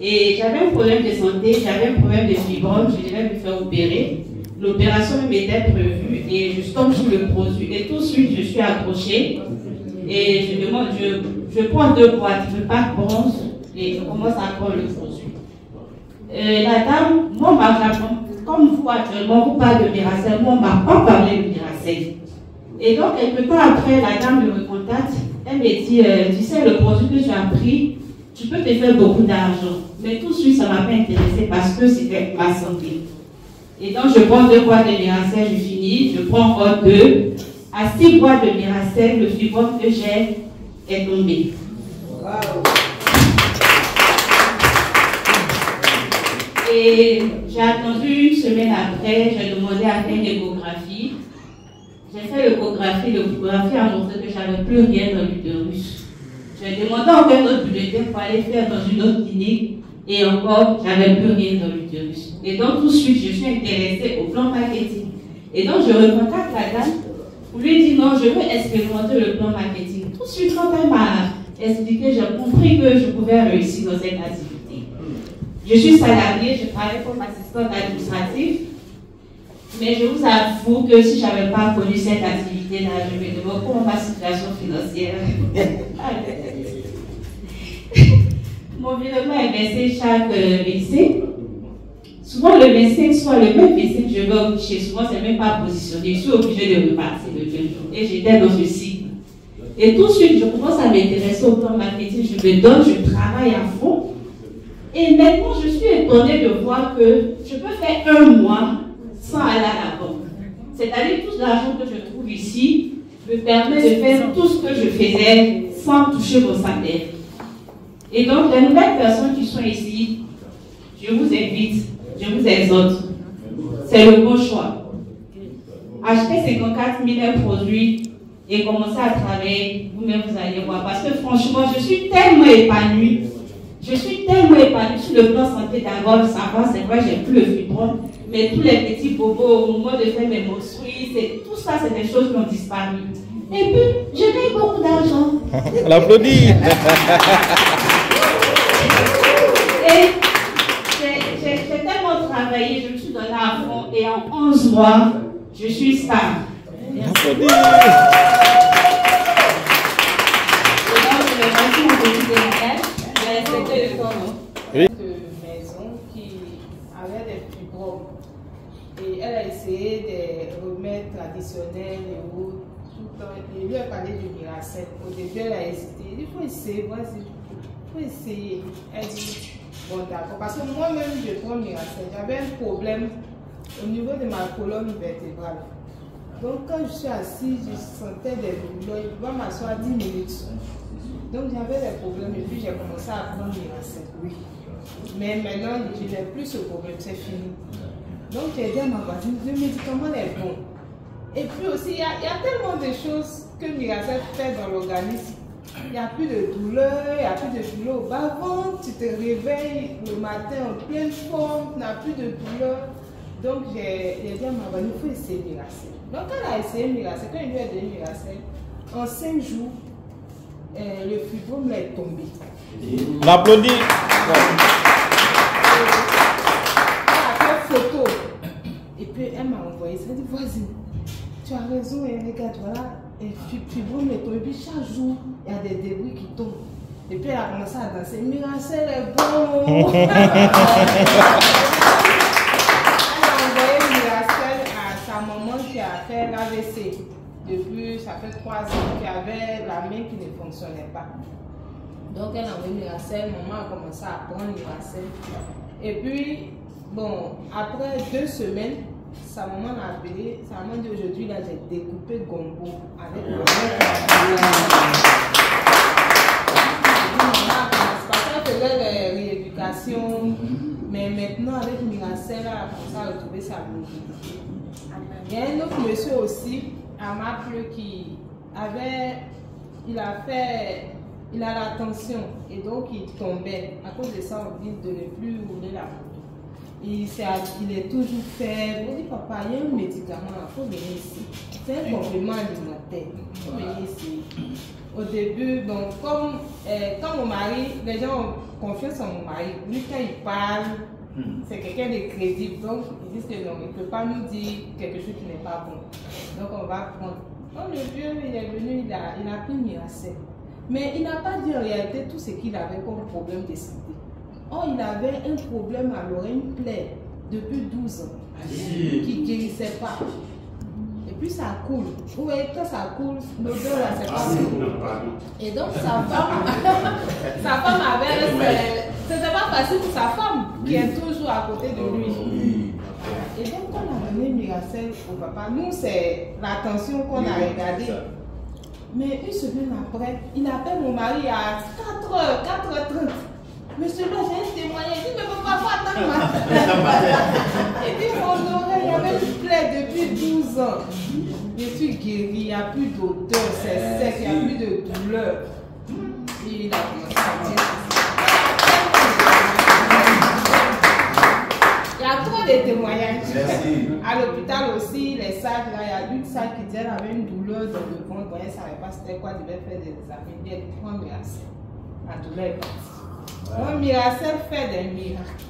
Et j'avais un problème de santé, j'avais un problème de fibrome, je devais me faire opérer. L'opération m'était prévue et je tombe sur le produit. Et tout de suite, je suis accrochée. Et je demande, je prends 2 boîtes, je pack bronze et je commence à prendre le produit. La dame, moi, comme vous actuellement, vous parlez de Miracel, moi, on ne m'a pas parlé de Miracel. Et donc, quelques temps après, la dame me recontacte. Elle me dit, tu sais, le produit que tu as pris, tu peux te faire beaucoup d'argent. Mais tout de suite, ça ne m'a pas intéressé parce que c'était ma santé. Et donc, je prends 2 boîtes de Miracel, je finis, je prends encore 2. À 6 boîtes de Miracel, le fibrome que j'ai est tombé. Wow. Et j'ai attendu 1 semaine après, j'ai demandé à faire une échographie. J'ai fait l'échographie a montré que je n'avais plus rien dans l'utérus. J'ai demandé encore un autre bulletin pour aller faire dans une autre clinique et encore, je n'avais plus rien dans l'utérus. Et donc tout de suite, je suis intéressée au plan marketing. Et donc je recontacte la dame pour lui dire non, je veux expérimenter le plan marketing. Tout de suite, quand elle m'a expliqué, j'ai compris que je pouvais réussir dans cette activité. Je suis salariée, je travaille comme assistante administrative. Mais je vous avoue que si je n'avais pas connu cette activité-là, je me demande comment ma situation financière. Mon virement est versé chaque 25. Souvent le 25, soit le même 25 que je vais au guichet. Souvent, ce n'est même pas positionné. Je suis obligée de repartir le 20 jours. Et j'étais dans ce cycle. Et tout de suite, je commence à m'intéresser au plan marketing. Je me donne, je travaille à fond. Et maintenant, je suis étonnée de voir que je peux faire 1 mois sans aller à la banque. C'est-à-dire tout l'argent que je trouve ici me permet de faire tout ce que je faisais sans toucher mon salaire. Et donc, les nouvelles personnes qui sont ici, je vous invite, je vous exhorte. C'est le bon choix. Achetez 54 000 produits et commencez à travailler. Vous-même, vous allez voir. Parce que franchement, je suis tellement épanouie. Je suis tellement épanouie sur le plan santé d'abord. Ça va, c'est vrai, j'ai plus le fibrome. Mais tous les petits bobos au moment de faire mes menstrues, tout ça, c'est des choses qui ont disparu. Et puis, je gagne beaucoup d'argent. On l'applaudit. Et j'ai tellement travaillé, je me suis donné à fond et en 11 mois, je suis stable. Merci. Et donc, je vais remercier mon petit démarrage. Je vais respecter le temps. Oui. De maison qui avait des fibromes. Et elle a essayé des remèdes traditionnels et autres. Tout le temps. Et lui a parlé de Miracel. Au début, elle a hésité. Il faut essayer, vas-y. Il faut essayer. Elle dit, bon d'accord. Parce que moi-même, je prends Miracel. J'avais un problème au niveau de ma colonne vertébrale. Donc quand je suis assise, je sentais des douleurs. Je pouvais m'asseoir 10 minutes. Donc j'avais des problèmes et puis j'ai commencé à prendre Miracel. Oui. Mais maintenant, je n'ai plus ce problème. C'est fini. Donc j'ai dit à ma voisine, le médicament est bon. Et puis aussi, il y a tellement de choses que Miracel fait dans l'organisme. Il n'y a plus de douleur, il n'y a plus de douleur au bas-ventre, tu te réveilles le matin en pleine forme, tu n'as plus de douleur. Donc j'ai dit à ma voisine, il faut essayer Miracel. Donc elle a essayé Miracel, quand il lui a donné Miracel, en 5 jours, le fibrome est tombé. On applaudit. Photo. Et puis elle m'a envoyé ça. Elle dit, voisine, tu as raison, et regarde, voilà, et fibrome est tombé. Et puis chaque jour, il y a des débris qui tombent. Et puis elle a commencé à danser. Miracel est bon. Elle a envoyé Miracel à sa maman qui a fait l'AVC. Depuis, ça fait 3 ans qu'il y avait la main qui ne fonctionnait pas. Donc elle a envoyé Miracel. Maman a commencé à prendre Miracel. Et puis, bon, après 2 semaines, sa maman l'a appelé. Sa maman dit aujourd'hui, là, j'ai découpé gombo avec ma maman. Parce qu'elle faisait des rééducations. Mais maintenant, avec Miracel, elle a commencé à retrouver sa mobilité. Il y a un autre monsieur aussi, à Maple, qui avait. Il a la tension et donc il tombait. À cause de ça, on dit de ne plus rouler la moto. il est toujours faible. On dit, papa, il y a un médicament, il faut venir ici. C'est un complément alimentaire. Il faut venir ici. Au début, donc, comme quand mon mari, les gens ont confiance en mon mari, lui, quand il parle, c'est quelqu'un de crédible. Donc, ils disent que non, il ne peut pas nous dire quelque chose qui n'est pas bon. Donc, on va prendre. Quand le vieux, il est venu, il a pris Miracel. Mais il n'a pas dit en réalité tout ce qu'il avait comme problème de santé. Or, il avait un problème à l'oreille, une plaie, depuis 12 ans, qui ne guérissait pas. Et puis ça coule. Vous voyez, quand ça coule, l'odeur là, c'est pas bon. Et donc, sa femme avait. C'était pas facile pour sa femme, qui est toujours à côté de lui. Et donc, quand on a donné Miracel au papa, nous, c'est l'attention qu'on a regardée. Mais une semaine après, il appelle mon mari à 4h30. Monsieur, là, j'ai un témoignage. Il dit, mais papa, faut attendre ma. Il dit, mon oreille, il y avait une plaie depuis 12 ans. Je suis guéri, il n'y a plus d'odeur, c'est sec, il n'y a plus de douleur. Et il a commencé à dire. Il y a trop de témoignages. Merci. À l'hôpital aussi, les sages, là, il y a une sage qui disait qu'elle avait une douleur dans le ventre, elle ne savait pas c'était quoi, elle devait faire des examens. Elle prend Miracel. La douleur est partie. Miracel fait des miracles.